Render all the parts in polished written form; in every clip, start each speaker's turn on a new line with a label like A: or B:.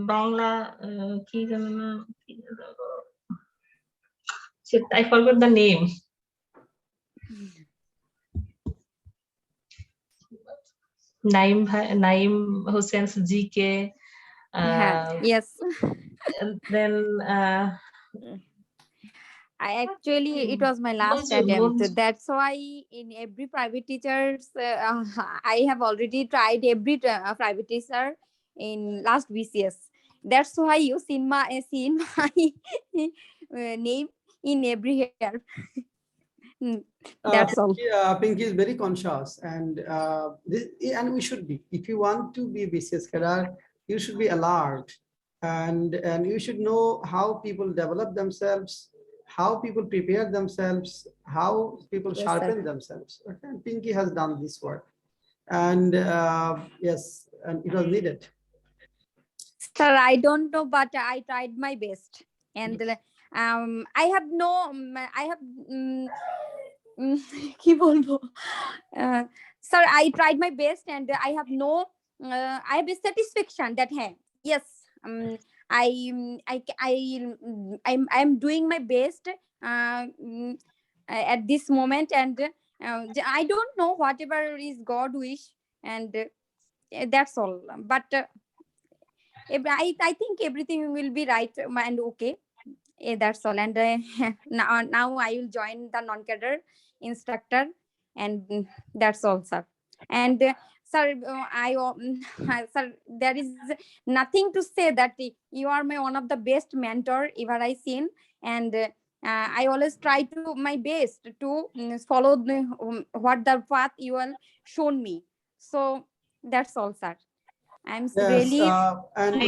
A: বাংলা কি জানো না, I forgot the name. Naim Hussein's GK.
B: Yes.
A: And then
B: it was my last attempt. That's why in every private teachers, I have already tried every private teacher in last BCS. That's why you seen my name in every year. That's all.
C: Pinky is very conscious, and we should be. If you want to be BCS career, you should be alert, and you should know how people develop themselves, how people prepare themselves, how people sharpen themselves. Okay, and Pinky has done this work, and yes, and it was needed.
B: Sir, I don't know, but I tried my best, and I have কি বলবো? Sir, I tried my best, and I have a satisfaction that yes, I'm doing my best at this moment, and I don't know whatever is God wish, and that's all. But I think everything will be right and okay. That's all. And now I will join the non-cadre instructor, and that's all, sir. And sir, sir, there is nothing to say that you are one of the best mentor ever I seen, and I always try to my best to follow what the path you have shown me. So that's all, sir. I'm really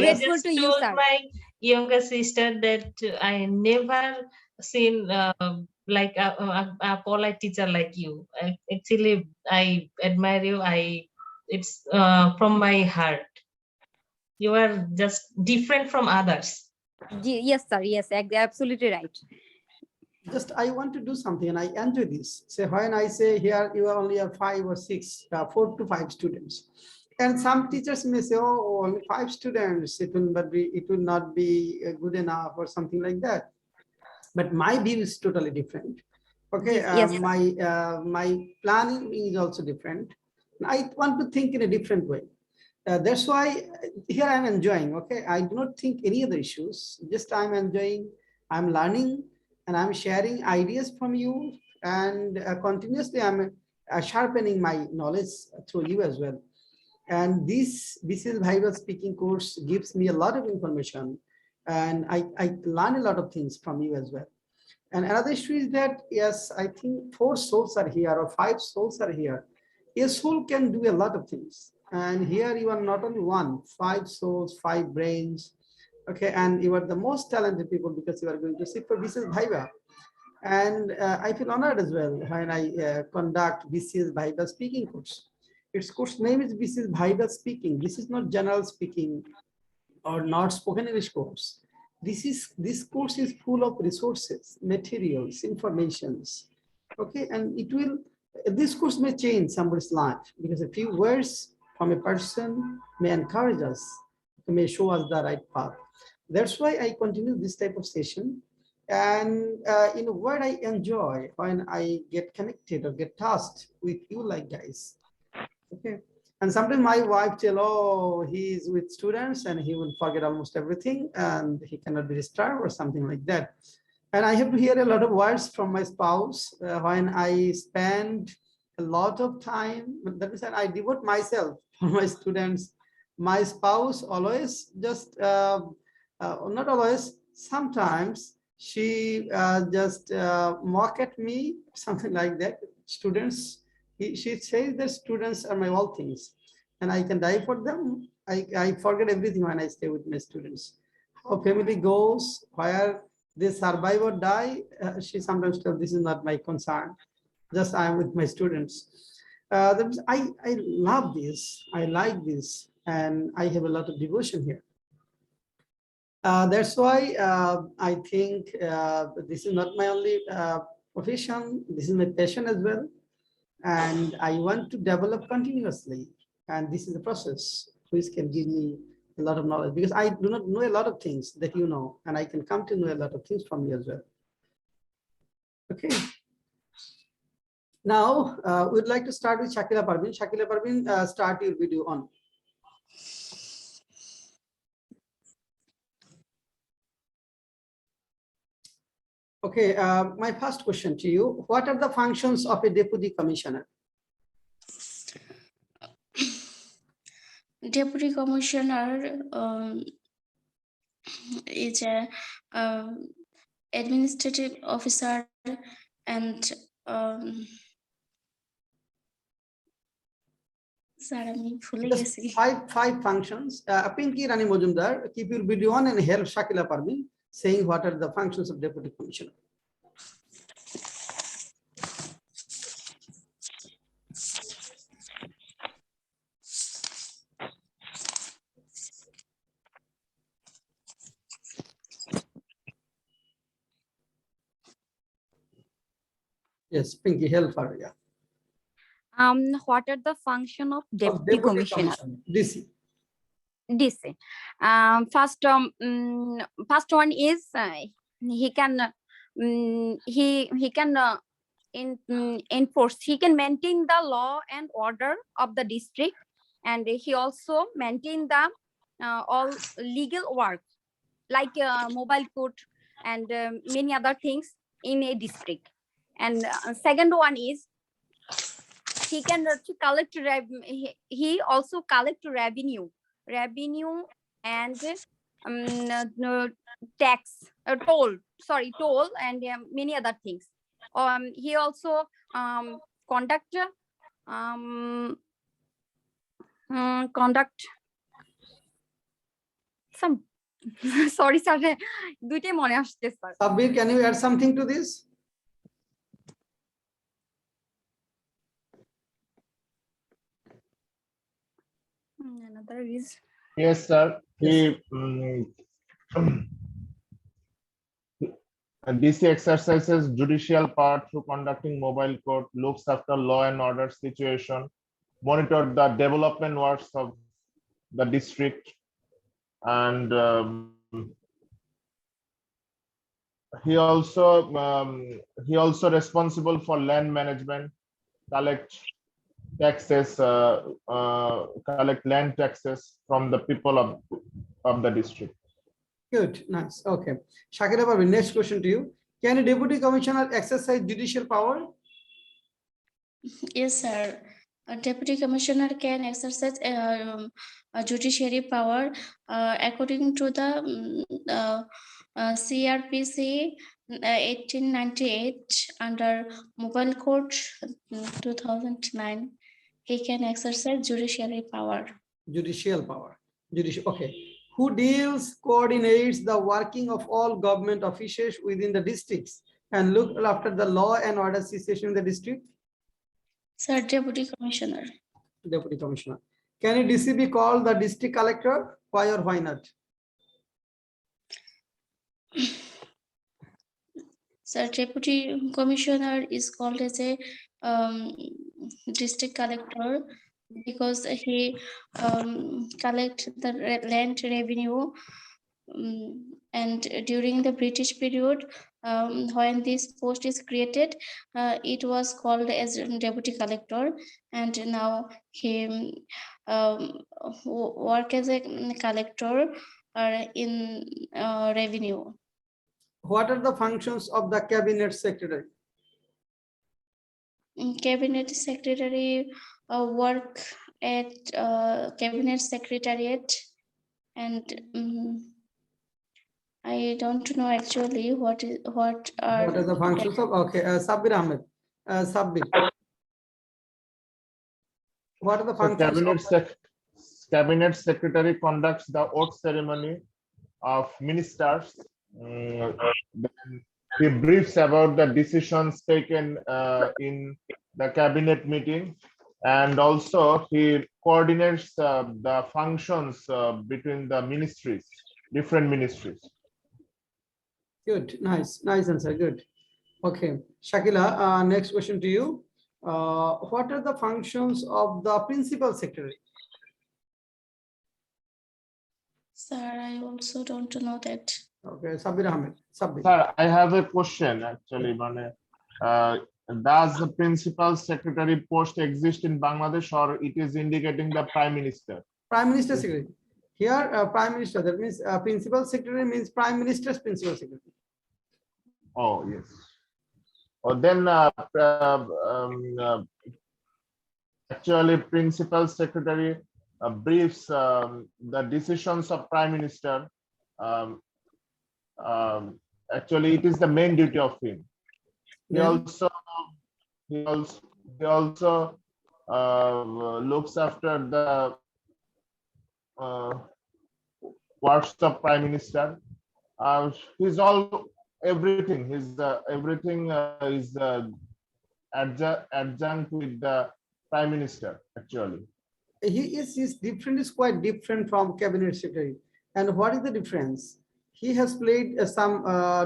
B: grateful to you, sir.
A: My younger sister that I never seen like a polite teacher like you. Actually, I admire you. It's from my heart. You are just different from others.
B: Yes, sir. Yes, absolutely right.
C: Just I want to do something, and I enjoy this. So when I say here you only have 5 or 6, 4 to 5 students. And some teachers may say, oh, only 5 students, it will not be good enough or something like that. But my view is totally different. Okay,
B: yes,
C: my planning is also different. I want to think in a different way. That's why here I'm enjoying. Okay, I do not think any other issues. Just I'm enjoying, I'm learning, and I'm sharing ideas from you. And continuously, I'm sharpening my knowledge through you as well. And this BCS Viva Speaking course gives me a lot of information, and I learn a lot of things from you as well. And another issue is that, yes, I think 4 souls are here or 5 souls are here. A soul can do a lot of things. And here you are not only 1, 5 souls, 5 brains. Okay, and you are the most talented people because you are going to sit for BCS Viva. And I feel honored as well when I conduct BCS Viva Speaking course. Its course name is BCS Viva Speaking. This is not general speaking or not spoken English course. This course is full of resources, materials, informations. Okay, and this course may change somebody's life because a few words from a person may encourage us, may show us the right path. That's why I continue this type of session. And what I enjoy when I get connected or get tasked with you like guys. Okay, and sometimes my wife tell, oh, he's with students and he will forget almost everything and he cannot be disturbed or something like that. And I have to hear a lot of words from my spouse when I spend a lot of time. That means I devote myself for my students. My spouse always just not always, sometimes she just mock at me, something like that. Students, she says that students are my all things, and I can die for them. I forget everything when I stay with my students. How family goes, where they survive or die, she sometimes tells this is not my concern. Just I am with my students. I love this. I like this, and I have a lot of devotion here. That's why I think this is not my only profession. This is my passion as well. And I want to develop continuously. And this is the process which can give me a lot of knowledge, because I do not know a lot of things that you know, and I can come to know a lot of things from you as well. Okay. Now, we'd like to start with Shakila Parveen. Shakila Parveen, start your video on. Okay, my first question to you, what are the functions of a deputy commissioner?
D: Deputy commissioner is a administrative officer and
C: Just five functions. Pinky Rani Mojumdar, keep your video on and help Shakila Parveen saying what are the functions of deputy commissioner. Yes, Pinky, help her. Yeah.
B: What are the function of deputy commissioner?
C: DC.
B: DC. First one is he can enforce. He can maintain the law and order of the district, and he also maintain the all legal work like mobile court and many other things in a district. And second one is he can collect he also collect revenue and tax toll and many other things. He also conduct some sorry sir দুইটাই মনে আসছে sir
C: Sabir, can you add something to this?
B: Another is
E: yes sir, DC exercises judicial power through conducting mobile court, looks after law and order situation, monitor the development works of the district, and he also responsible for land management, collect taxes, collect land taxes from the people of the district.
C: Good, nice. Okay, Shakira Parveen, next question to you. Can a deputy commissioner exercise judicial power?
D: Yes, sir. A deputy commissioner can exercise a judiciary power according to the CRPC 1898 under Mobile Code 2009. He can exercise judiciary power.
C: Judicial power. Judicial. Okay. Who deals, coordinates the working of all government officials within the districts and look after the law and order situation in the district?
D: Sir, deputy commissioner.
C: Deputy commissioner. Can a DC be called the district collector? Why or why not?
D: Sir, deputy commissioner is called as a district collector because he collect the land revenue, and during the British period, when this post is created, it was called as deputy collector, and now he work as a collector in revenue.
C: What are the functions of the cabinet secretary?
D: Cabinet secretary work at cabinet secretariat, and I don't know actually what are
C: the functions of, okay, Sabir Ahmed. Sabir, what are the functions?
E: Cabinet secretary conducts the oath ceremony of ministers. Then he briefs about the decisions taken in the cabinet meeting, and also he coordinates the functions between the different ministries.
C: Good, nice answer, good. Okay, Shakila, next question to you. What are the functions of the principal secretary?
D: Sir, I also don't know that.
C: Okay, Sabir Ahmed. Sabir.
E: Sir, I have a question actually. Does the principal secretary post exist in Bangladesh, or it is indicating the Prime Minister?
C: Prime Minister Secretary. Here, Prime Minister, that means principal secretary means Prime Minister's principal secretary.
E: Oh, yes. Or then actually principal secretary briefs the decisions of Prime Minister. Um, Actually, it is the main duty of him. He
C: Then,
E: also looks after the works of Prime Minister. He's all everything. His everything is adjunct with the Prime Minister actually.
C: his different is quite different from cabinet secretary. And what is the difference? He has played some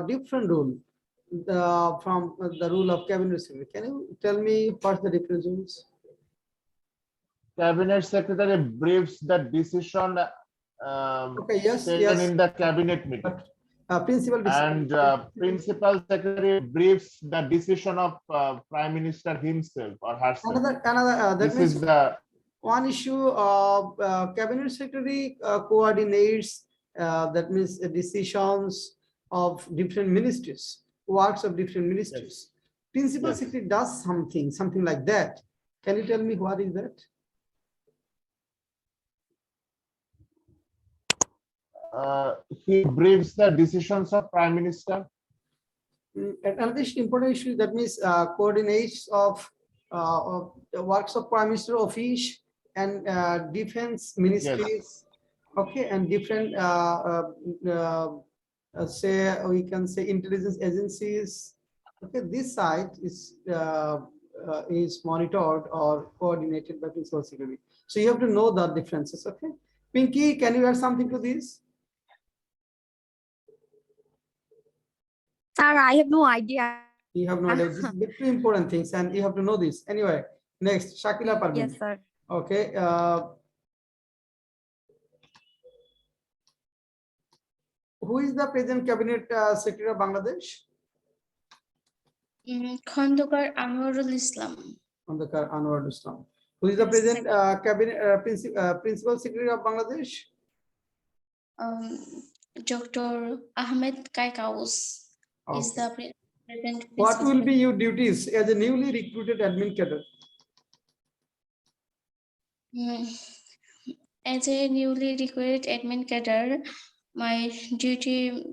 C: different role from the role of cabinet secretary. Can you tell me what the difference is?
E: Cabinet secretary briefs the decision
C: Okay, yes,
E: taken
C: yes.
E: in the cabinet meeting.
C: But principal
E: And principal secretary briefs the decision of Prime Minister himself or herself.
C: another that
E: This
C: means
E: is the
C: one issue of cabinet secretary coordinates that means decisions of different ministries, works of different ministries. Principal
E: Yes.
C: secretary does something like that. Can you tell me what is that?
E: he briefs the decisions of Prime Minister.
C: Another important issue that means coordinates of the works of Prime Minister office and defense ministries. Okay, and different say we can say intelligence agencies. Okay, this site is monitored or coordinated by principal secretary. So you have to know the differences. Okay, Pinky, can you add something to this?
B: Sir, I have no idea.
C: You have no idea. This is two important things, and you have to know this. Anyway, next, Shakila Parveen.
B: Yes, sir.
C: Okay. Who is the present cabinet secretary of Bangladesh?
D: Khandokar Anwarul Islam.
C: Khandokar Anwarul Islam. Who is the present cabinet principal secretary of Bangladesh?
D: Dr. Ahmed Kaikaus is the present.
C: What will be your duties as a newly recruited admin cadre?
D: As a newly recruited admin cadre, my duty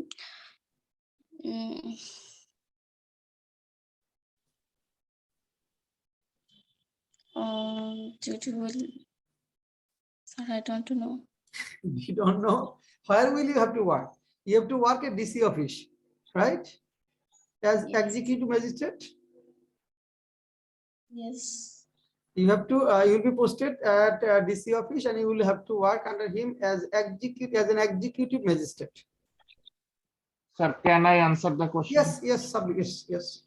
D: duty will. Sir, I don't know.
C: You don't know. Where will you have to work? You have to work at DC office, right? As executive magistrate.
D: Yes.
C: You have to. You will be posted at DC office, and you will have to work under him as an executive magistrate.
E: Sir, can I answer the question?
C: Yes, yes, yes.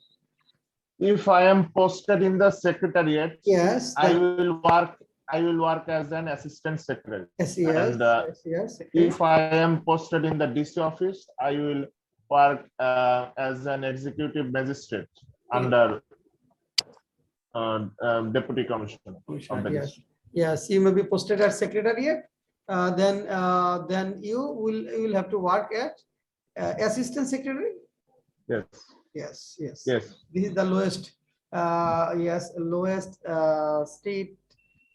E: If I am posted in the secretariat,
C: yes,
E: I will work as an assistant secretary.
C: Yes,
E: and
C: yes. Okay.
E: If I am posted in the DC office, I will work as an executive magistrate under deputy commissioner of the district.
C: Yes, you may be posted at secretariat. Then you will have to work at assistant secretary. Yes. This is the lowest. Lowest state.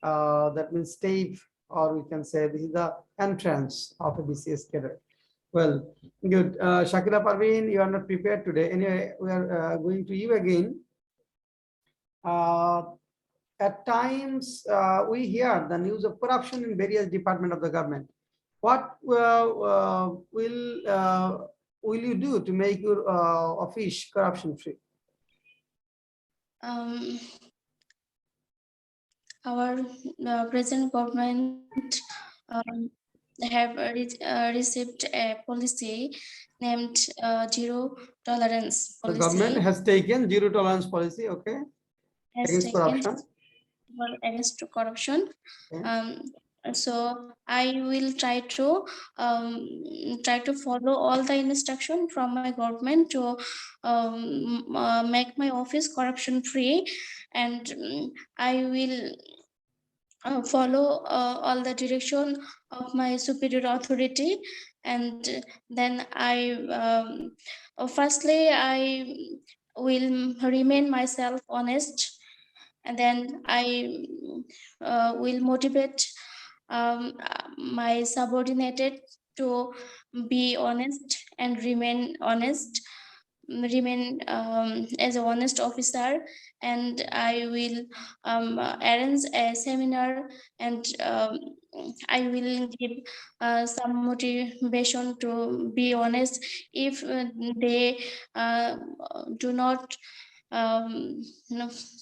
C: That means state, or we can say this is the entrance of a BCS cadre. Well, good. Shakila Parveen, you are not prepared today. Anyway, we are going to you again. At times, we hear the news of corruption in various departments of the government. What will you do to make your office corruption free?
D: Our present government have received a policy named zero tolerance
C: The
D: policy.
C: government has taken zero tolerance policy, okay,
D: Has
C: against
D: taken
C: corruption.
D: against corruption.
C: Okay.
D: So I will try to follow all the instruction from my government to make my office corruption free, and I will follow all the direction of my superior authority, and then firstly I will remain myself honest, and then I will motivate my subordinated to be honest and remain honest, remain as an honest officer, and I will arrange a seminar, and I will give some motivation to be honest. If they do not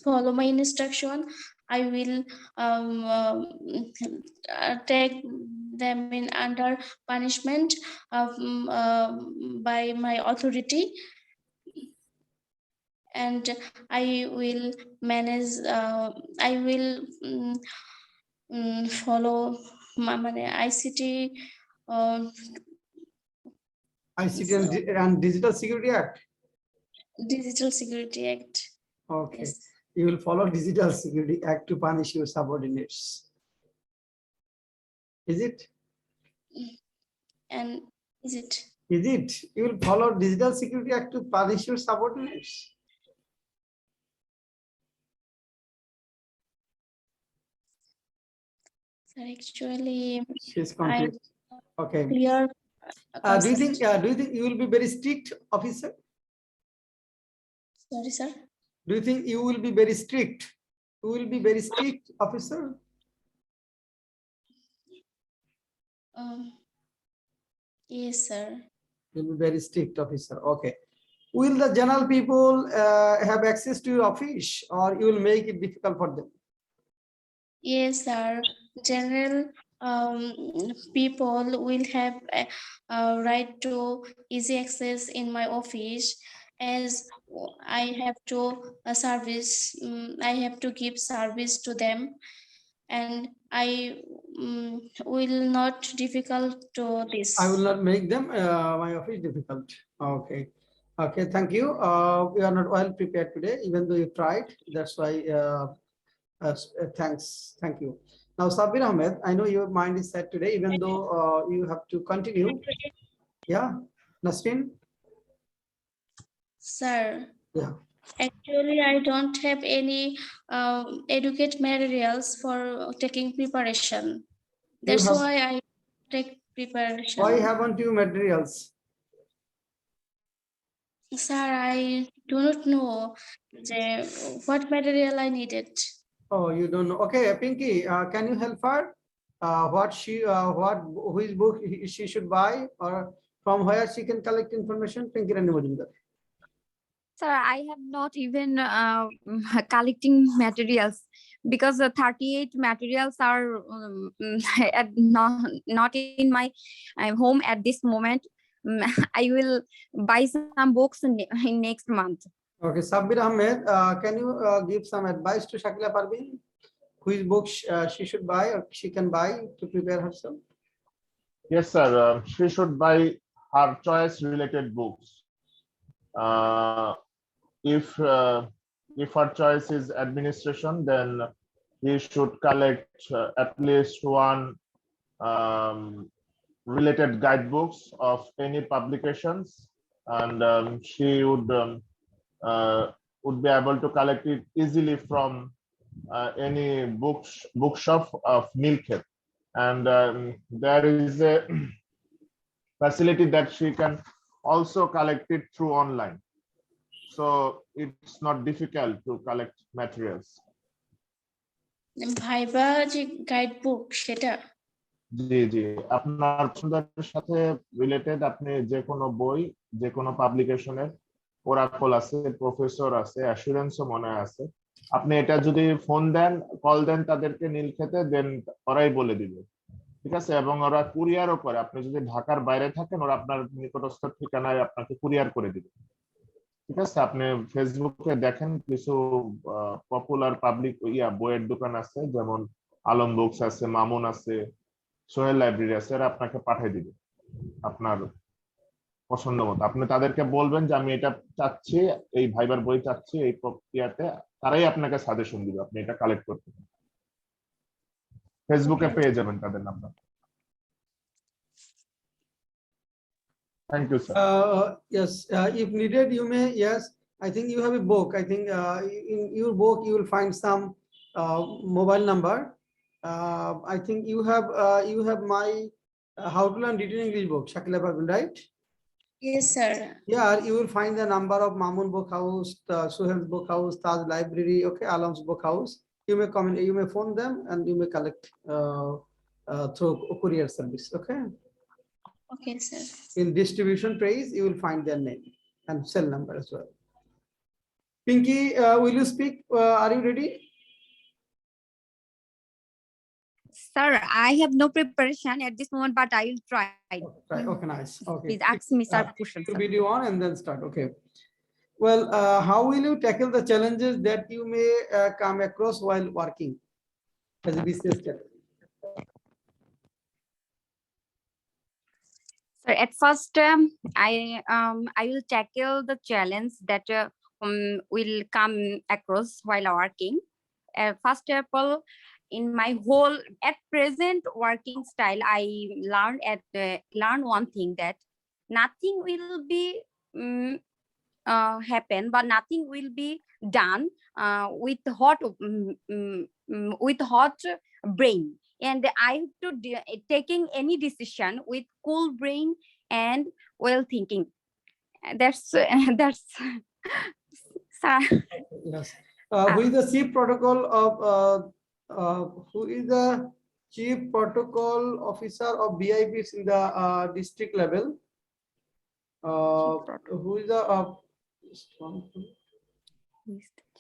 D: follow my instruction, I will take them in under punishment by my authority, and I will manage. I will follow ICT.
C: ICT and Digital Security Act.
D: Digital Security Act.
C: Okay.
D: Yes.
C: You will follow Digital Security Act to punish your subordinates. Is it?
D: And is it?
C: Is it? You will follow Digital Security Act to punish your subordinates.
D: So actually,
C: She's confused. Okay.
D: Clear.
C: Do you think you will be very strict, officer?
D: Sorry, sir.
C: Do you think you will be very strict? You will be very strict, officer?
D: Yes, sir.
C: You'll be very strict, officer. Okay. Will the general people have access to your office, or you will make it difficult for them?
D: Yes, sir. General people will have a right to easy access in my office, as I have to I have to give service to them, and I will not difficult to this.
C: I will not make them my office difficult. Okay. Okay, thank you. We are not well prepared today, even though you tried. That's why thanks. Thank you. Now, Sabir Ahmed, I know your mind is set today, even though you have to continue. Yeah, Nasrin?
D: Sir.
C: Yeah.
D: Actually, I don't have any educate materials for taking preparation. That's why I take preparation.
C: Why haven't you materials?
D: Sir, I do not know what material I needed.
C: Oh, you don't know. Okay, Pinky, can you help her? Which book she should buy, or from where she can collect information? Pinky Rani Majumdar.
B: Sir, I have not even collecting materials, because the 38 materials are not in my home at this moment. I will buy some books in next month.
C: Okay, Sabir Ahmed, can you give some advice to Shakila Parveen? Which books she should buy or she can buy to prepare herself?
E: Yes, sir. She should buy her choice related books. If her choice is administration, then he should collect at least one related guidebooks of any publications, and she would be able to collect it easily from any bookshop of Nilkhet. And there is a facility that she can also collect it through online. So it's not difficult to collect materials.
D: Viva যে guidebook সেটা
E: জি জি আপনার পছন্দের সাথে related আপনি যে কোনো বই যে কোনো পাবলিকেশনের ওরাকল আছে প্রফেসর আছে অ্যাসুরেন্সও মনে আছে আপনি এটা যদি ফোন দেন কল দেন তাদেরকে নীলক্ষেতে দেন ওরাই বলে দিবে ঠিক আছে, এবং ওরা কুরিয়ারও করে। আপনি যদি ঢাকার বাইরে থাকেন, ওরা আপনার নিকটস্থ ঠিকানায় আপনাকে কুরিয়ার করে দিবে। ঠিক আছে, আপনি ফেসবুকে দেখেন কিছু পপুলার পাবলিক বইয়ের দোকান আছে, যেমন আলম বুকস আছে, মামুন আছে, সোহেল লাইব্রেরি আছে, এরা আপনাকে পাঠিয়ে দিবে আপনার পছন্দ মতো। আপনি তাদেরকে বলবেন যে আমি এটা চাচ্ছি, এই ভাইবার বই চাচ্ছি, এই প্রক্রিয়াতে, তারাই আপনাকে সাজেশন দিবে, আপনি এটা কালেক্ট করতে পারেন। ফেসবুকে পেয়ে যাবেন তাদের number. Thank you sir.
C: Yes, if needed, you may, yes, I think you have a book. I think in your book, you will find some mobile number. I think you have my How to Learn Written English book, Shakila Parvin, right?
D: Yes, sir.
C: Yeah, you will find the number of Mamun Book House, Suhel's Book House, Taj Library, okay, Alam's Book House. You may comment, you may phone them, and you may collect through courier service, okay?
D: Okay, sir.
C: In distribution trays, you will find their name and cell number as well. Pinky, will you speak? Are you ready?
B: Sir, I have no preparation at this moment, but I will try.
C: Right. Okay, nice. Okay.
B: Please ask me, sir, questions.
C: To video on and then start. Okay. Well, how will you tackle the challenges that you may come across while working as a BCS cadet?
B: So at first, I will tackle the challenge that will come across while working. First of all, in my whole at present working style, I learned one thing, that nothing will be happen, but nothing will be done with hot brain. And I have to taking any decision with cool brain and well thinking. That's that's
C: Yes. Who is the chief protocol of who is the chief protocol officer of BIPs in the district level? Who is the just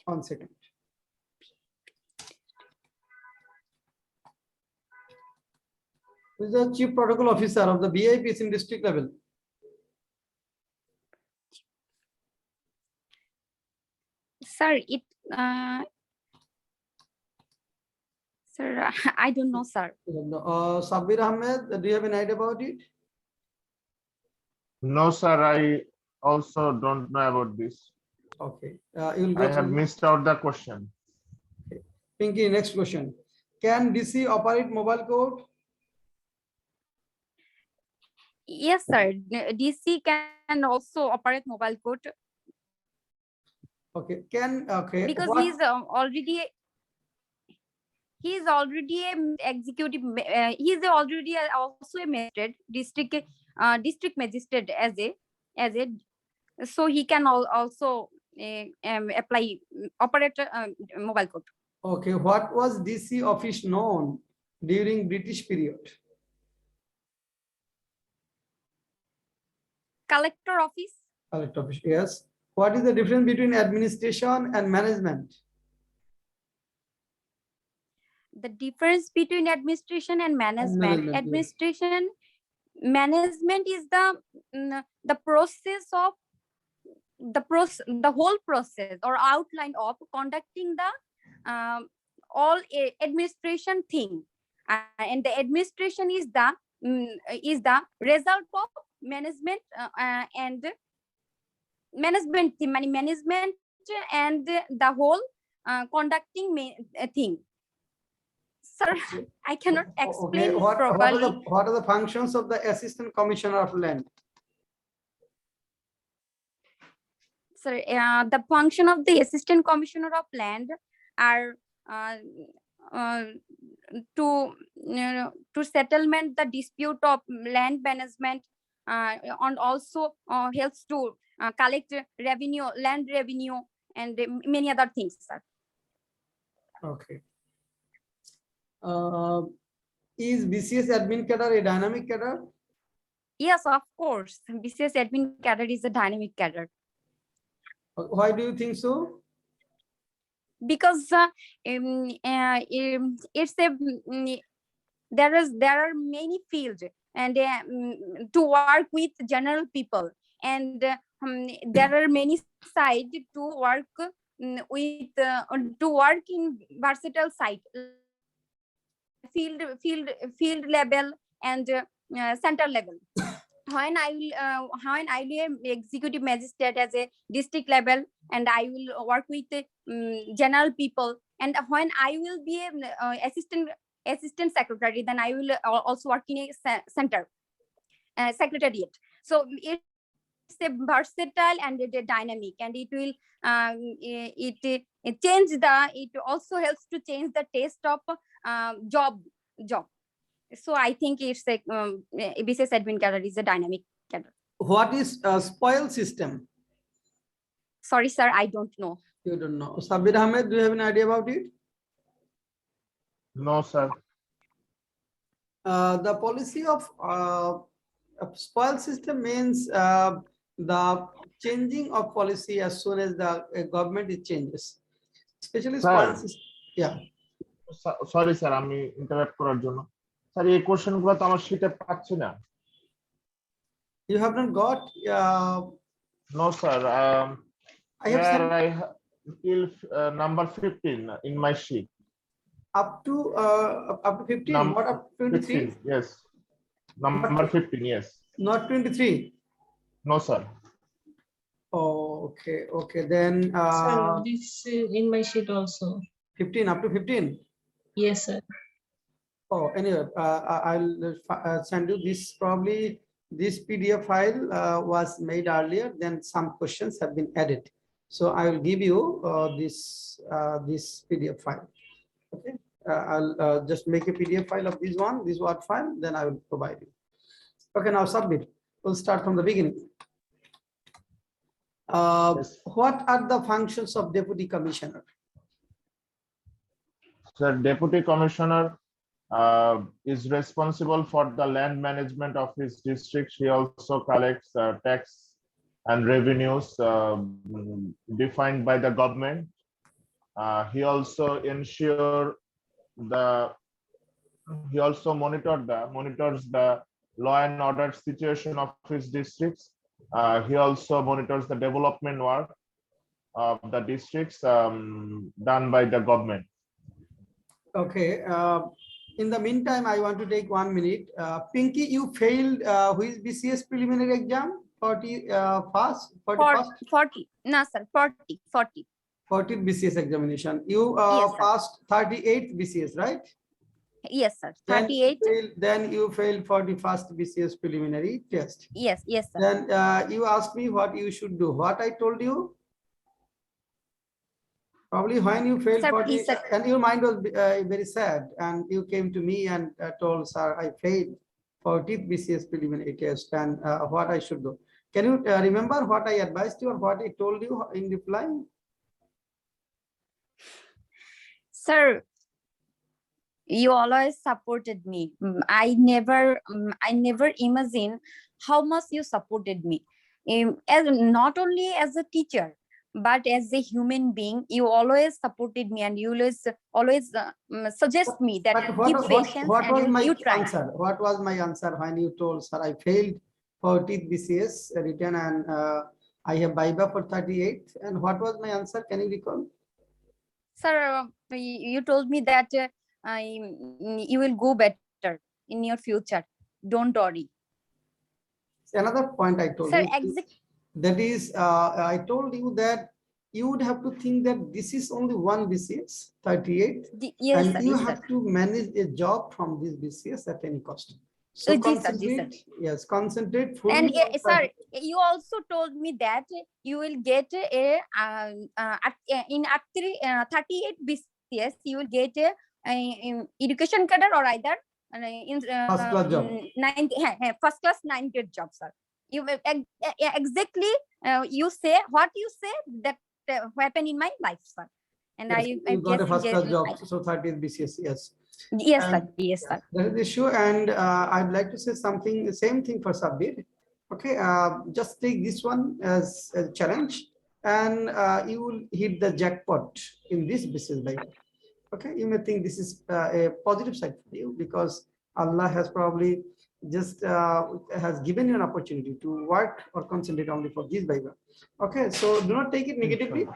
C: one second. Who is the chief protocol officer of the BIPs in district level?
B: Sir, sir, I don't know, sir.
C: Sabir Ahmed, do you have an idea about it?
E: No, sir, I also don't know about this.
C: Okay, you will go
E: I have
C: through.
E: missed out the question.
C: Okay. Pinky, next question. Can DC operate mobile code?
B: Yes, sir. DC can also operate mobile code.
C: Okay, okay.
B: Because
C: what?
B: he's already a executive. He's already also a magistrate, district magistrate as a. So he can also apply operate mobile code.
C: Okay, what was DC office known during British period?
B: Collector office.
C: Collector office, yes. What is the difference between administration and management?
B: The difference between administration and management. Administration, management is the process of the whole process or outline of conducting the all administration thing, and the administration is the result of management and management and the whole conducting thing. Sir, I cannot explain
C: okay.
B: properly.
C: What are the functions of the assistant commissioner of land?
B: Sir, the function of the assistant commissioner of land are to settlement the dispute of land management, and also helps to collect revenue, land revenue, and many other things, sir.
C: Okay. Is BCS admin cadre a dynamic cadre?
B: Yes, of course. BCS admin cadre is a dynamic cadre.
C: Why do you think so?
B: Because it's a there are many fields and to work with general people, and there are many sides to work with to work in versatile site like field level and center level. When I will be executive magistrate as a district level, and I will work with general people, and when I will be assistant secretary, then I will also work in a center secretariat. So it's a versatile and a dynamic, and it will it also helps to change the taste of job. So I think it's like BCS admin cadre is a dynamic cadre.
C: What is a spoil system?
B: Sorry, sir, I don't know.
C: You don't know. Sabir Ahmed, do you have an idea about it?
E: No, sir.
C: The policy of spoil system means the changing of policy as soon as the government it changes. Especially spoil system. Yeah.
E: Sorry, sir, আমি interrupt করার জন্য। Sir এই কোশ্চেনগুলো তো আমার শীটে পাচ্ছি না।
C: You have not got?
E: No, sir.
C: I have sent
E: till number 15 in my sheet.
C: Up to 15. What up 23?
E: 15, yes. Number 15, yes.
C: Not 23.
E: No, sir.
C: Oh, okay, okay. Then
A: Sir, this in my sheet also.
C: 15 up to 15.
A: Yes, sir.
C: Oh, anyway, I'll send you this. Probably this PDF file was made earlier. Then some questions have been added. So I will give you this PDF file. Okay, I'll just make a PDF file of this Word file. Then I will provide you. Okay, now submit. We'll start from the beginning.
E: Yes.
C: What are the functions of Deputy Commissioner?
E: Sir, Deputy Commissioner is responsible for the land management of his district. He also collects tax and revenues defined by the government. He also monitors the law and order situation of his districts. He also monitors the development work of the districts done by the government.
C: Okay. In the meantime, I want to take 1 minute. Pinky, you failed which BCS preliminary exam? 40 first?
B: 40. No, sir, 40.
C: 40 BCS examination. You
B: Yes, sir.
C: passed 38 BCS, right?
B: Yes, sir. 38.
C: Then you failed 41st BCS preliminary test.
B: Yes, sir.
C: Then you asked me what you should do. What I told you? Probably when you failed
B: Sir,
C: 40,
B: please, sir.
C: and your mind was very sad, and you came to me and told, sir, I failed 40th BCS preliminary test, and what I should do. Can you remember what I advised you or what I told you in reply?
B: Sir, you always supported me. I never imagined how much you supported me. As not only as a teacher, but as a human being, you always supported me, and you always suggest me that keep patience and you try.
C: Answer? What was my answer when you told, sir, I failed 40th BCS written and I have Viva for 38? And what was my answer? Can you recall?
B: Sir, you told me that you will go better in your future. Don't worry.
C: Another point I told
B: Sir,
C: you. That is, I told you that you would have to think that this is only one BCS, 38,
B: yes,
C: and
B: sir,
C: you
B: yes,
C: have
B: sir.
C: to manage a job from this BCS at any cost. So concentrate, yes, concentrate fully.
B: And sir, you also told me that you will get a in 38 BCS, you will get a education cadre or either in
C: first class job.
B: First class 9 grade job, sir. You exactly you say what you say that happened in my life, sir. And
C: yes,
B: I
C: got
B: guess
C: a first class job, so 30th BCS, yes.
B: Yes, sir. Yes, sir.
C: That is the issue, and I'd like to say something. Same thing for Sabir. Okay, just take this one as a challenge, and you will hit the jackpot in this BCS life. Okay, you may think this is a positive side for you because Allah has probably just has given you an opportunity to work or concentrate only for this Viva. Okay, so do not take it negatively.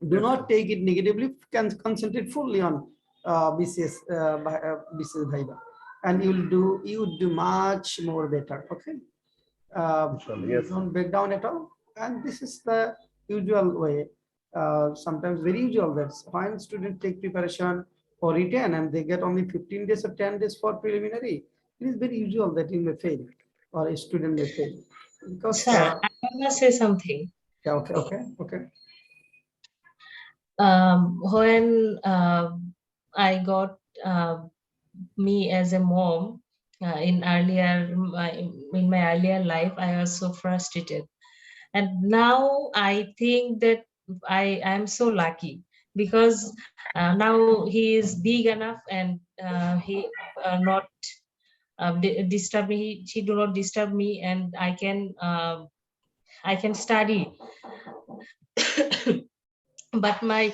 C: Do not take it negatively. Can concentrate fully on BCS Viva, and you will do much more better. Okay,
E: Yes.
C: don't break down at all. And this is the usual way. Sometimes very usual that when students take preparation for written and they get only 15 days or 10 days for preliminary, it is very usual that you may fail or a student may fail because
A: Sir, I want to say something.
C: yeah, okay.
A: When I got me as a mom in my earlier life, I was so frustrated, and now I think that I am so lucky because now he is big enough and he not disturb me. She do not disturb me, and I can study. But my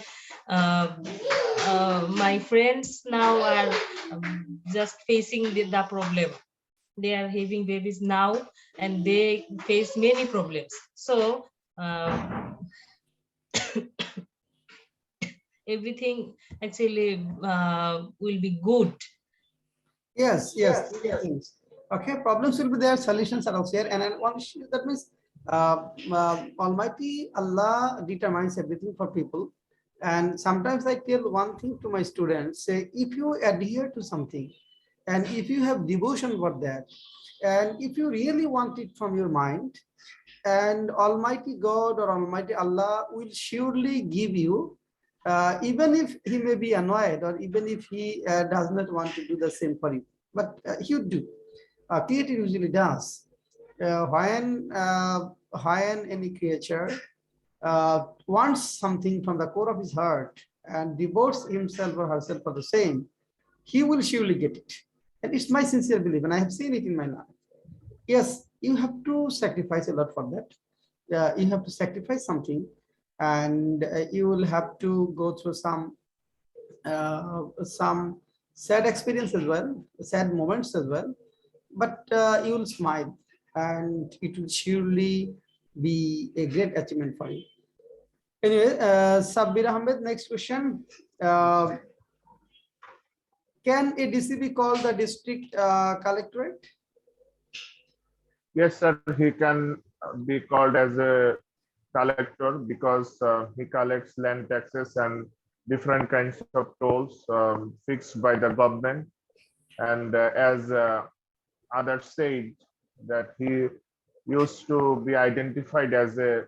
A: friends now are just facing the problem. They are having babies now and they face many problems. So everything actually will be good.
C: Yes, things. Okay, problems will be there, solutions are also here, and then one issue that means Almighty Allah determines everything for people. And sometimes I tell one thing to my students: say, if you adhere to something, and if you have devotion for that, and if you really want it from your mind, and Almighty God or Almighty Allah will surely give you, even if he may be annoyed or even if he does not want to do the same for you, but he would do. Creator usually does. When any creature wants something from the core of his heart and devotes himself or herself for the same, he will surely get it. And it's my sincere belief, and I have seen it in my life. Yes, you have to sacrifice a lot for that. You have to sacrifice something, and you will have to go through some sad experience as well, sad moments as well. But you will smile, and it will surely be a great achievement for you. Anyway, Sabbir Ahmed, next question. Can a DC be called the district collectorate?
E: Yes, sir. He can be called as a collector because he collects land taxes and different kinds of tolls fixed by the government. And as others said, that he used to be identified as a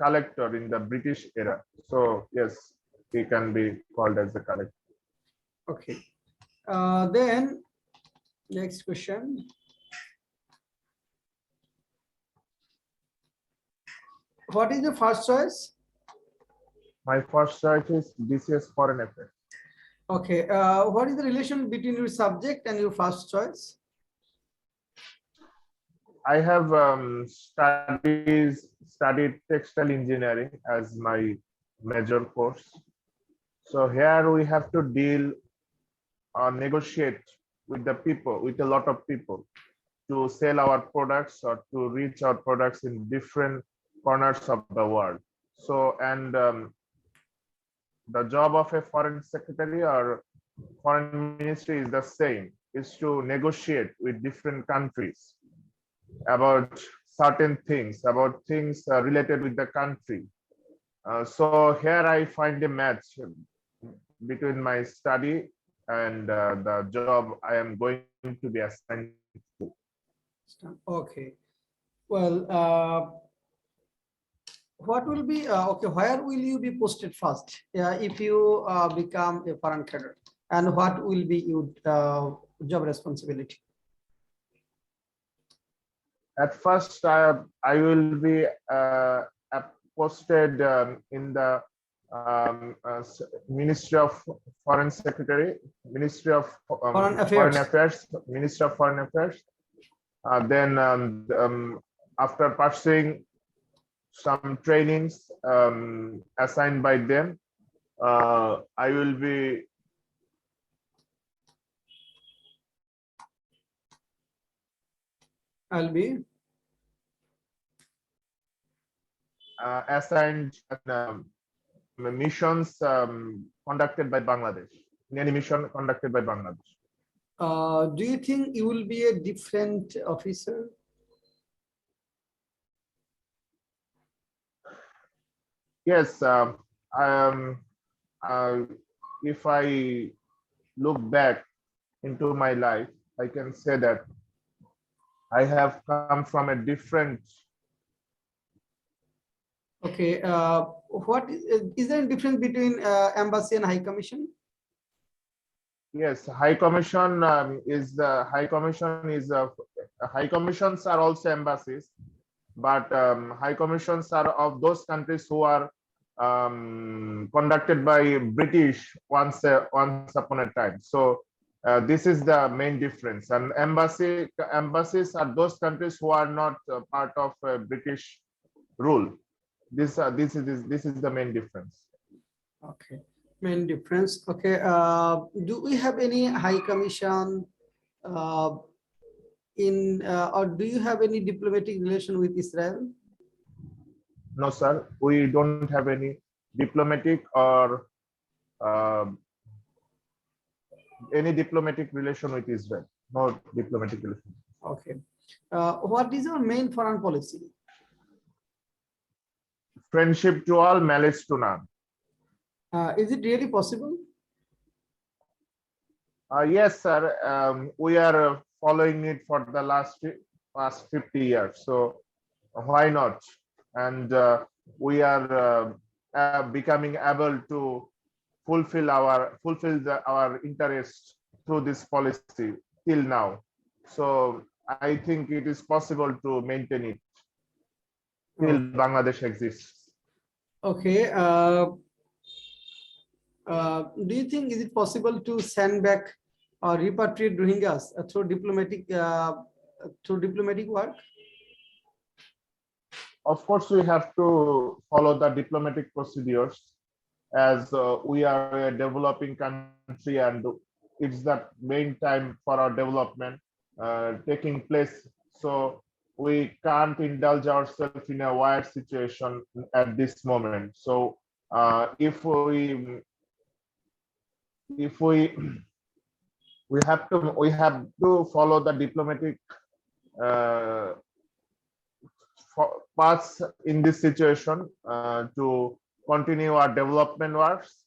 E: collector in the British era. So yes, he can be called as a collector.
C: Okay. Then next question. What is your first choice?
E: My first choice is BCS Foreign Affairs.
C: Okay. What is the relation between your subject and your first choice?
E: I have studied textile engineering as my major course. So here we have to deal or negotiate with the people, with a lot of people, to sell our products or to reach our products in different corners of the world. So, and the job of a foreign secretary or foreign ministry is the same, is to negotiate with different countries about certain things, about things related with the country. So here I find a match between my study and the job I am going to be assigned to.
C: Okay. Well, what will be okay? Where will you be posted first if you become a foreign cadre, and what will be your job responsibility?
E: At first, I will be posted in the Ministry of Foreign Secretary, Ministry of
C: Foreign Affairs.
E: Ministry of Foreign Affairs. Then after pursuing some trainings assigned by them, I will be
C: I'll be
E: assigned missions conducted by Bangladesh, in any mission conducted by Bangladesh.
C: Do you think you will be a different officer?
E: Yes, if I look back into my life, I can say that I have come from a different.
C: Okay. What is there a difference between embassy and high commission?
E: Yes, High Commission is the High Commission is High Commissions are also embassies, but High Commissions are of those countries who are conducted by British once upon a time. So this is the main difference. And embassies are those countries who are not part of British rule. This is the main difference.
C: Okay, main difference. Okay. Do we have any high commission or do you have any diplomatic relation with Israel?
E: No, sir, we don't have any diplomatic or any diplomatic relation with Israel. No diplomatic relation.
C: Okay. What is our main foreign policy?
E: Friendship to all, malice to none.
C: Is it really possible?
E: Yes, sir. We are following it for the last 50 years. So why not? And we are becoming able to fulfill our interest through this policy till now. So I think it is possible to maintain it till Bangladesh exists.
C: Okay. Do you think is it possible to send back or repatriate Rohingyas through diplomatic work?
E: Of course, we have to follow the diplomatic procedures, as we are a developing country and it's the main time for our development taking place. So we can't indulge ourselves in a wire situation at this moment. So if we have to follow the diplomatic paths in this situation to continue our development works,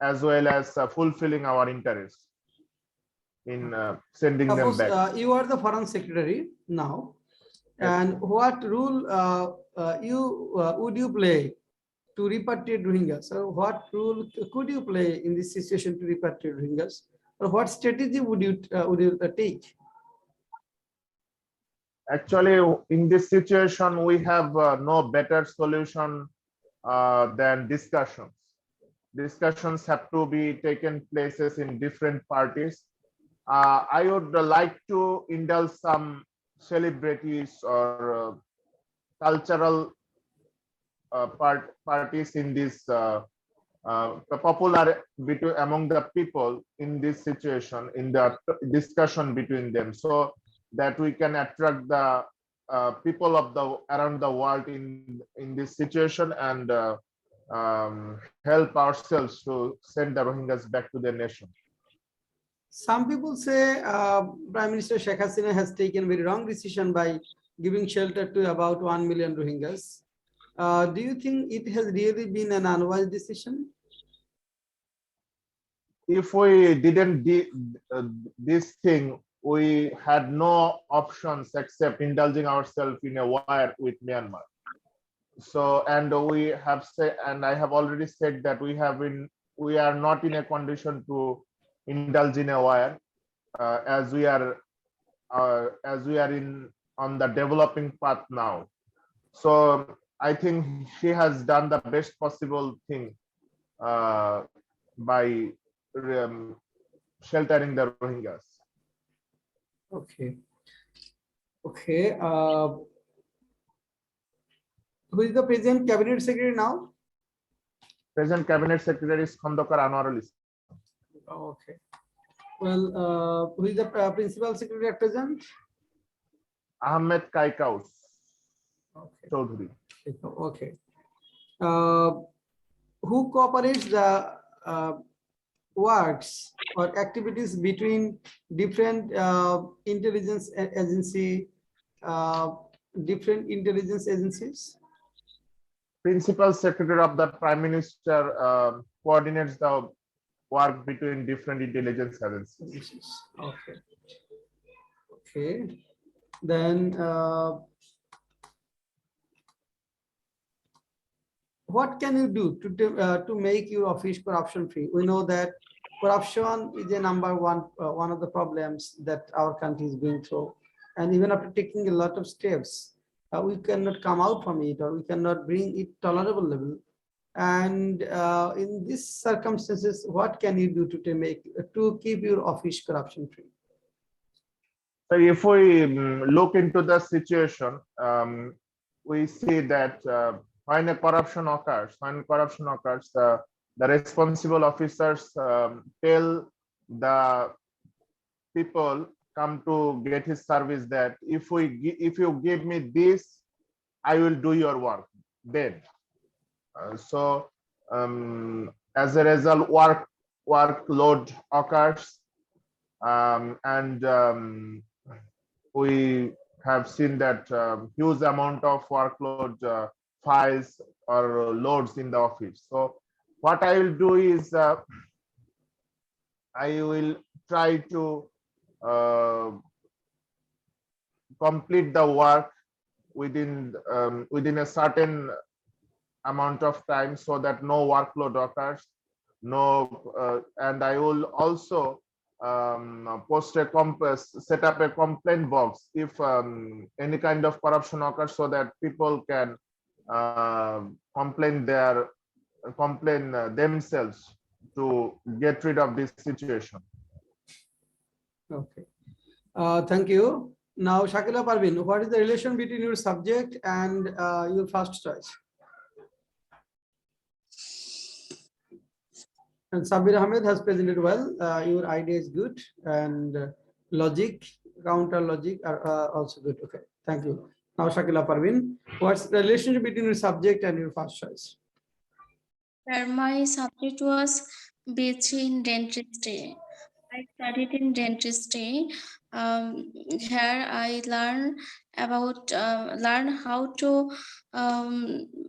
E: as well as fulfilling our interest in sending them back.
C: You are the foreign secretary now, and what role would you play to repatriate Rohingyas? So what role could you play in this situation to repatriate Rohingyas? Or what strategy would you take?
E: Actually, in this situation, we have no better solution than discussions. Discussions have to be taken places in different parties. I would like to indulge some celebrities or cultural parties in this popular between among the people in this situation, in the discussion between them, so that we can attract the people of the around the world in this situation and help ourselves to send the Rohingyas back to their nation.
C: Some people say Prime Minister Sheikh Hasina has taken very wrong decision by giving shelter to about 1 million Rohingyas. Do you think it has really been an unwise decision?
E: If we didn't do this thing, we had no options except indulging ourselves in a war with Myanmar. So, and we have said, and I have already said that we are not in a condition to indulge in a war, as we are on the developing path now. So I think she has done the best possible thing by sheltering the Rohingyas.
C: Okay. Okay. Who is the present cabinet secretary now?
E: Present cabinet secretary is Khandokar Anwarul Islam.
C: Okay. Well, who is the principal secretary at present?
E: Ahmed Kaikaus
C: Okay.
E: Chaudhary.
C: Okay. Who cooperates the works or activities between different intelligence agency, different intelligence agencies?
E: Principal Secretary of the Prime Minister coordinates the work between different intelligence agencies.
C: Okay. Okay. Then what can you do to make your office corruption free? We know that corruption is a number one of the problems that our country is going through, and even after taking a lot of steps, we cannot come out from it, or we cannot bring it tolerable level. And in these circumstances, what can you do to keep your office corruption free?
E: So if we look into the situation, we see that when corruption occurs, the responsible officers tell the people come to get his service that if you give me this, I will do your work. Then, so as a result, workload occurs, and we have seen that huge amount of workload files or loads in the office. So what I will do is I will try to complete the work within a certain amount of time, so that no workload occurs. And I will also set up a complaint box if any kind of corruption occurs, so that people can complain themselves to get rid of this situation.
C: Okay. Thank you. Now, Shakila Parvin, what is the relation between your subject and your first choice? And Sabir Ahmed has presented well. Your idea is good, and logic, counter logic are also good. Okay, thank you. Now, Shakila Parvin, what's the relationship between your subject and your first choice?
D: My subject was BC in dentistry. I studied in dentistry. Here I learn about learn how to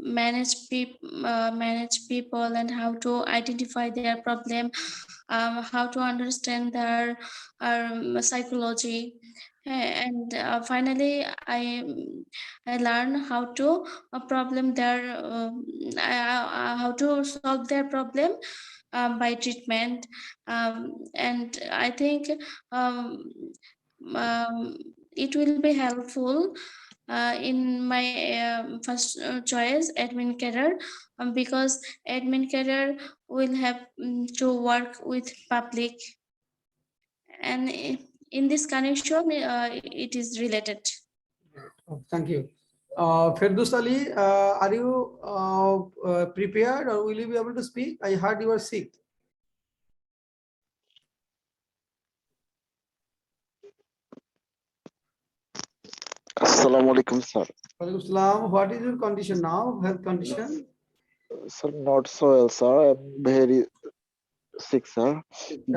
D: manage people and how to identify their problem, how to understand their psychology, and finally I learn how to how to solve their problem by treatment, and I think um, it will be helpful in my first choice, admin career, because admin career will have to work with public, and in this connection it is related.
C: Thank you. Firdaus Ali, are you prepared, or will you be able to speak? I heard you were sick.
F: Assalamu alaikum, sir.
C: Walaikum salam. What is your condition now? Health condition?
F: Sir, not so well, sir. I'm very sick, sir.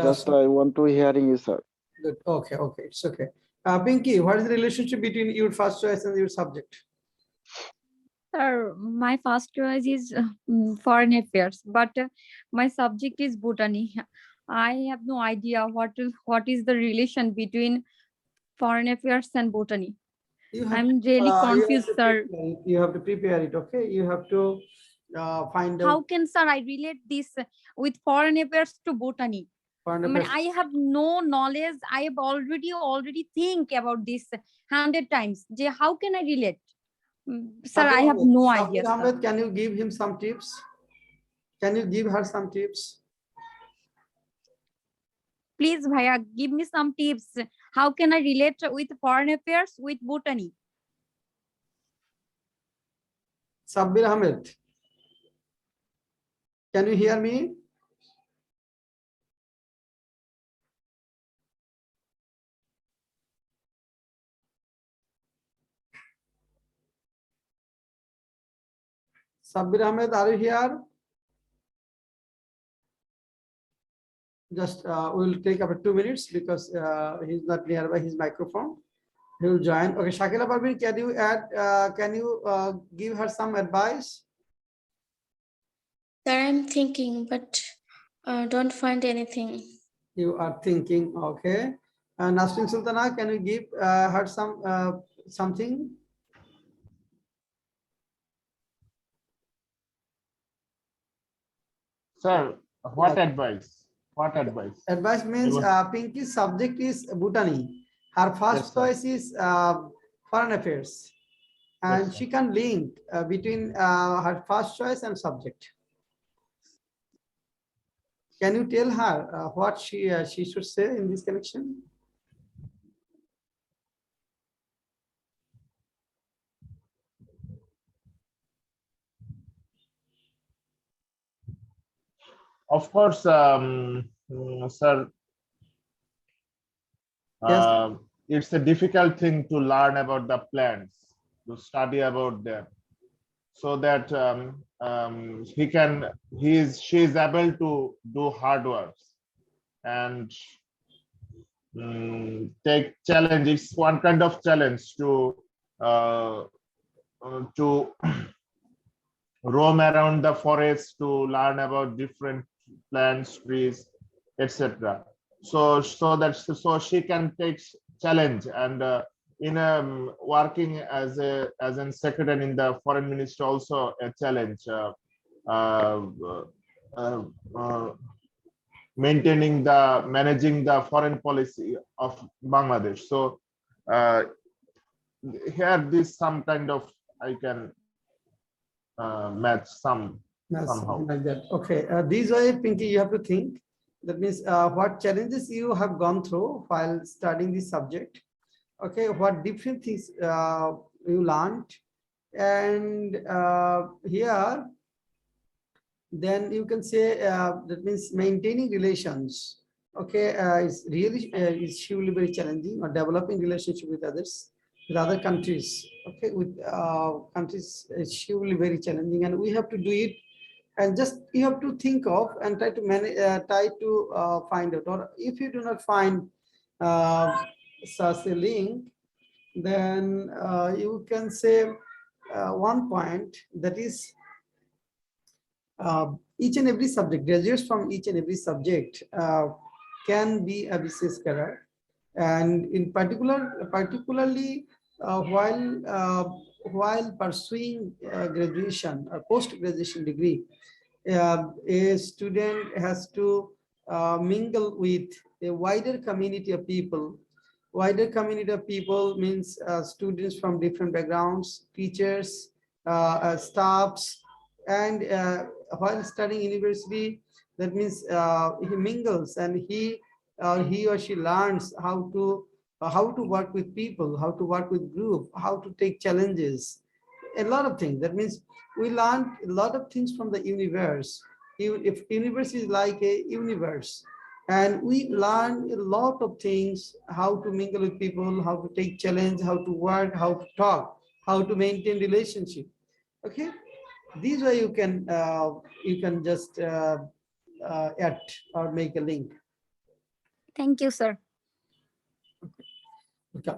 F: Just I want to hearing you, sir.
C: Good. Okay, okay, it's okay. Pinky, what is the relationship between your first choice and your subject?
B: Sir, my first choice is foreign affairs, but my subject is botany. I have no idea what is the relation between foreign affairs and botany. I'm really confused, sir.
C: You have to prepare it, okay? You have to find out.
B: How can, sir, I relate this with foreign affairs to botany? I mean, I have no knowledge. I have already think about this 100 times. How can I relate? Sir, I have no idea.
C: Ahmed, can you give him some tips? Can you give her some tips?
B: Please, Bhaiya, give me some tips. How can I relate with foreign affairs with botany?
C: Sabir Ahmed, can you hear me? Sabir Ahmed, are you here? Just we'll take about 2 minutes because he's not nearby his microphone. He will join. Okay, Shakila Parveen, can you add? Can you give her some advice?
D: Sir, I'm thinking, but don't find anything.
C: You are thinking, okay. Nasrin Sultana, can you give her some something?
E: Sir, what
C: Yeah.
E: advice? What advice?
C: Advice means Pinky's subject is Bhutani. Her first
E: Yes, sir.
C: choice is foreign affairs, and
E: Yes, sir.
C: she can link between her first choice and subject. Can you tell her what she should say in this connection?
E: Of course, sir,
C: Yes.
E: it's a difficult thing to learn about the plants, to study about them, so that she is able to do hard works and take challenge. It's one kind of challenge uh, to roam around the forest to learn about different plants, trees, etc. So she can take challenge, and in working as an secretary in the foreign ministry also a challenge. Uh, uh, uh, managing the foreign policy of Bangladesh. So here this some kind of I can match somehow.
C: Something like that. Okay. These are, Pinky, you have to think. That means what challenges you have gone through while studying this subject. Okay. What different things you learned. And here, then you can say that means maintaining relations. Okay. Is really is surely very challenging, or developing relationship with others, with other countries. Okay. With countries is surely very challenging, and we have to do it. And just you have to think of and try to manage, try to find out. Or if you do not find such a link, then you can say one point, that is each and every subject, graduates from each and every subject can be a BCS career. And in particularly while pursuing graduation or post-graduation degree, a student has to mingle with a wider community of people. Wider community of people means students from different backgrounds, teachers, staffs, and while studying university, that means he mingles, and he or she learns how to work with people, how to work with group, how to take challenges, a lot of things. That means we learn a lot of things from the universe. Even if universe is like a universe, and we learn a lot of things, how to mingle with people, how to take challenge, how to work, how to talk, how to maintain relationship. Okay, these way you can just add or make a link.
B: Thank you, sir.
C: Okay.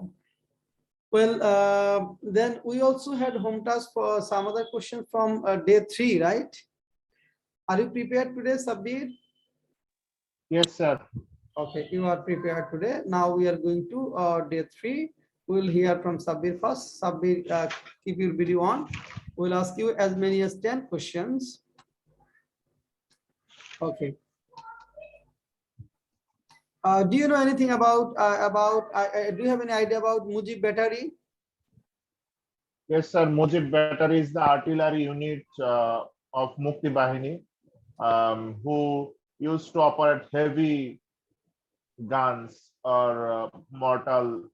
C: Well, then we also had home task for some other questions from day 3, right? Are you prepared today, Sabir?
E: Yes, sir.
C: Okay, you are prepared today. Now we are going to day 3. We will hear from Sabir first. Sabir, keep your video on. We'll ask you as many as 10 questions. Okay. Do you know anything about do you have any idea about Mujib battery?
E: Yes, sir. Mujib Battery is the artillery unit of Mukti Bahini, who used to operate heavy guns or mortal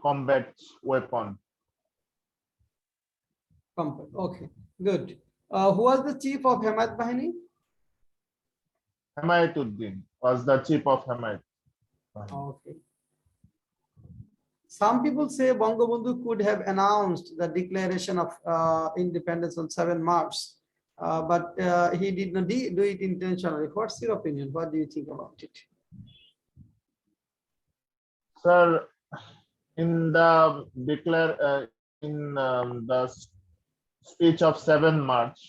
E: combat weapon.
C: Okay, good. Who was the chief of Hamad Bahini?
E: Himayatuddin was the chief of Himayat.
C: Okay. Some people say Bangabandhu could have announced the declaration of independence on 7 March, but he did not do it intentionally. What's your opinion? What do you think about it?
E: Sir, in the speech of 7 March,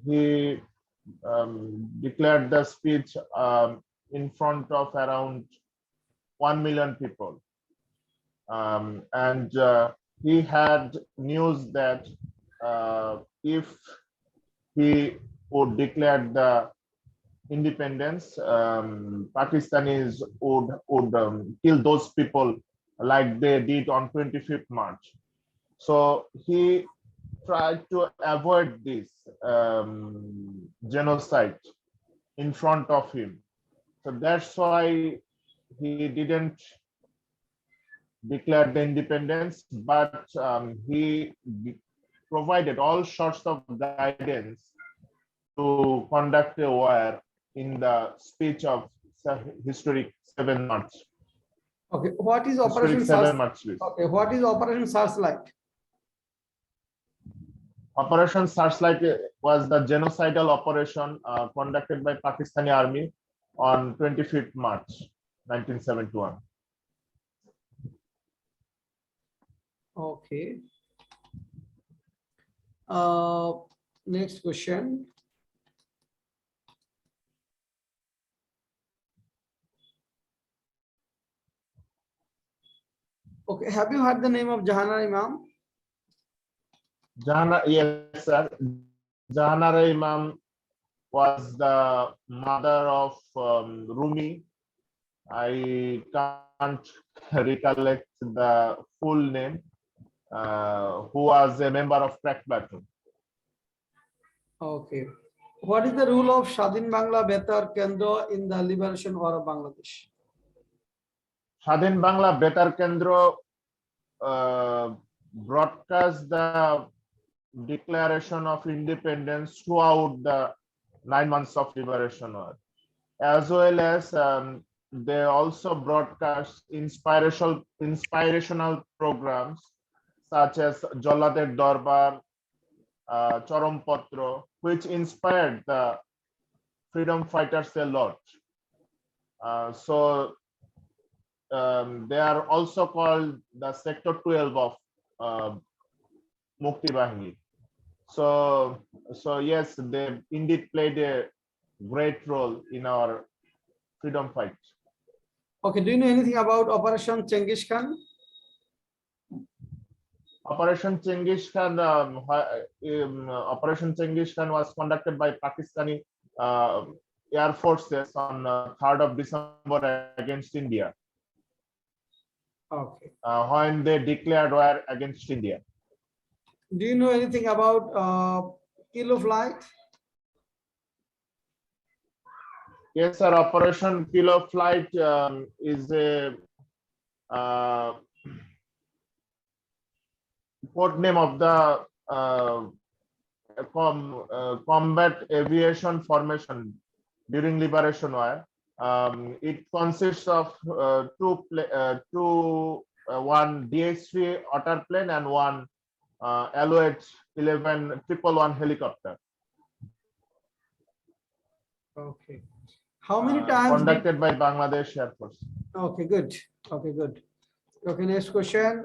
E: he declared the speech in front of around 1 million people. And he had news that if he would declare the independence, Pakistanis would kill those people like they did on 25th March. So he tried to avoid this genocide in front of him. So that's why he didn't declare the independence, but he provided all sorts of guidance to conduct a war in the speech of historic 7 March.
C: Okay, what is Operation Searchlight? Okay, what is Operation Searchlight?
E: Operation Searchlight was the genocidal operation conducted by Pakistani army on 25th March 1971.
C: Okay. Next question. Okay, have you heard the name of Jahanara Imam?
E: Yes, sir. Jahanara Imam was the mother of Rumi. I can't recollect the full name. Who was a member of crack platoon.
C: Okay. What is the role of Shadin Bangla Betar Kendra in the liberation war of Bangladesh?
E: Shadin Bangla Betar Kendra broadcast the declaration of independence throughout the 9 months of liberation war, as well as they also broadcast inspirational programs such as Jollader Darbar, Chorompatro, which inspired the freedom fighters a lot. So they are also called the Sector 12 of Mukti Bahini. So yes, they indeed played a great role in our freedom fight.
C: Okay, do you know anything about Operation Chengiz Khan?
E: Operation Chengiz Khan, Operation Chengiz Khan was conducted by Pakistani Air Forces on 3rd of December against India.
C: Okay.
E: When they declared war against India.
C: Do you know anything about Kill of Light?
E: Yes, sir. Operation Kilo Flight is a code name of the combat aviation formation during liberation war. It consists of one DH-3 otter plane and one Alouette 111 helicopter.
C: Okay. How many times?
E: Conducted by Bangladesh Air Force.
C: Okay, good. Okay, good. Okay, next question.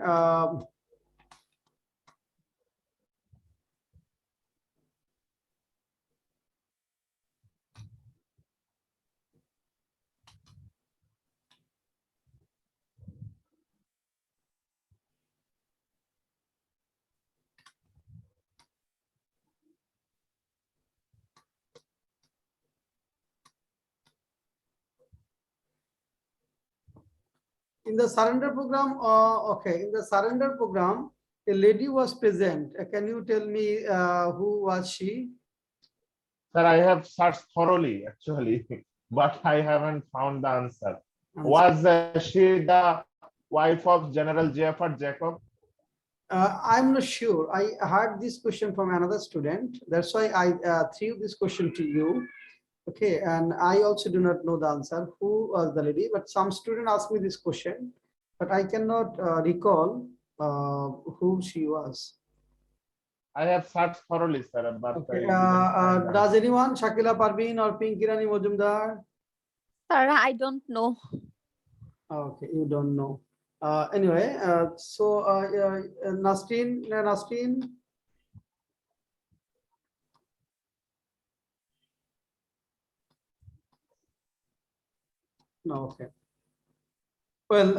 C: In the surrender program, okay, in the surrender program, a lady was present. Can you tell me who was she?
E: Sir, I have searched thoroughly actually, but I haven't found the answer. Was she the wife of General J.F.R. Jacob?
C: I'm not sure. I heard this question from another student. That's why I threw this question to you. Okay, and I also do not know the answer. Who was the lady? But some student asked me this question, but I cannot recall who she was.
E: I have searched thoroughly, sir, but
C: Okay.
E: I didn't find
C: Does
E: out.
C: anyone, Shakila Parveen or Pinky Rani Majumdar?
B: Sir, I don't know.
C: Okay, you don't know. Anyway, Nasteen. No, okay. Well,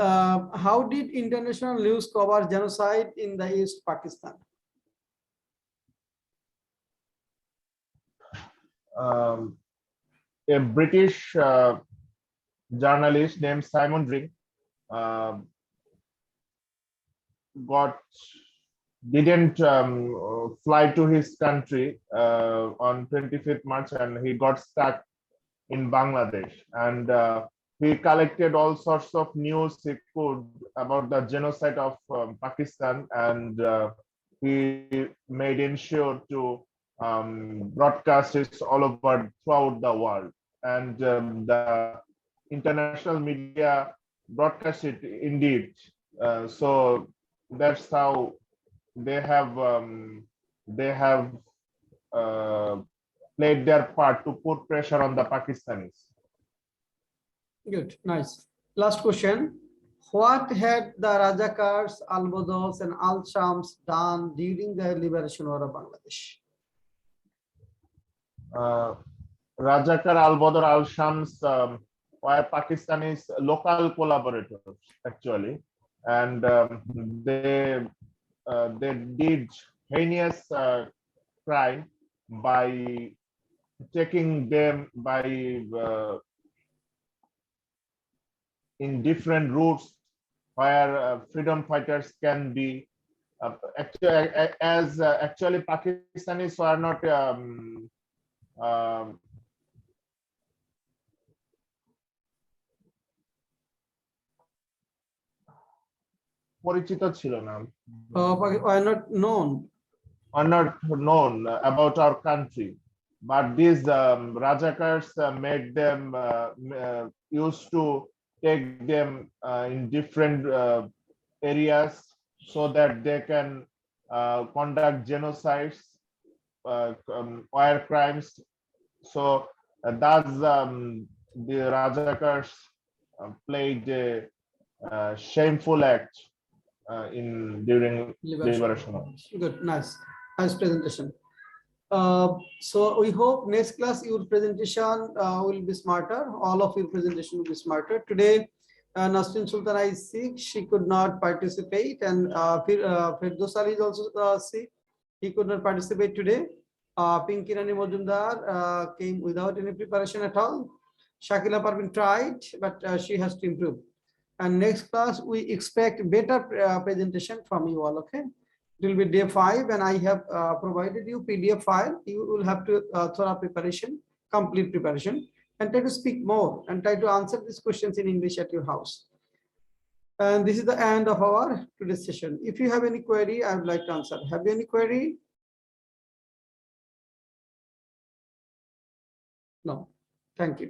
C: how did international news cover genocide in the East Pakistan?
E: A British journalist named Simon Ring uh, didn't fly to his country on 25th March, and he got stuck in Bangladesh, and he collected all sorts of news he could about the genocide of Pakistan, and he made ensure to broadcast it all over throughout the world, and the international media broadcast it indeed. So that's how they have uh, played their part to put pressure on the Pakistanis.
C: Good, nice. Last question. What had the Rajakars, Al-Bados and Al-Shams done during the liberation war of Bangladesh?
E: Rajakar, Al-Badr, Al-Shams were Pakistanis local collaborators actually, and they did heinous crime by taking them by in different routes where freedom fighters can be actually Pakistanis were not um, পরিচিত ছিল না
C: Are not known.
E: are not known about our country, but these Rajakars made them used to take them in different areas so that they can conduct genocides, war crimes. So thus the Rajakars played a shameful act in during liberation.
C: Good, nice presentation. So we hope next class your presentation will be smarter. All of your presentation will be smarter. Today, Nasrin Sultana is sick; she could not participate, and Firdaus Ali is also sick; he could not participate today. Pinky Rani Majumdar came without any preparation at all. Shakila Parveen tried, but she has to improve. And next class, we expect better presentation from you all. Okay. It will be day 5, and I have provided you PDF file. You will have to thorough preparation, complete preparation, and try to speak more and try to answer these questions in English at your house. And this is the end of our today's session. If you have any query, I would like to answer. Have you any query? No. Thank you.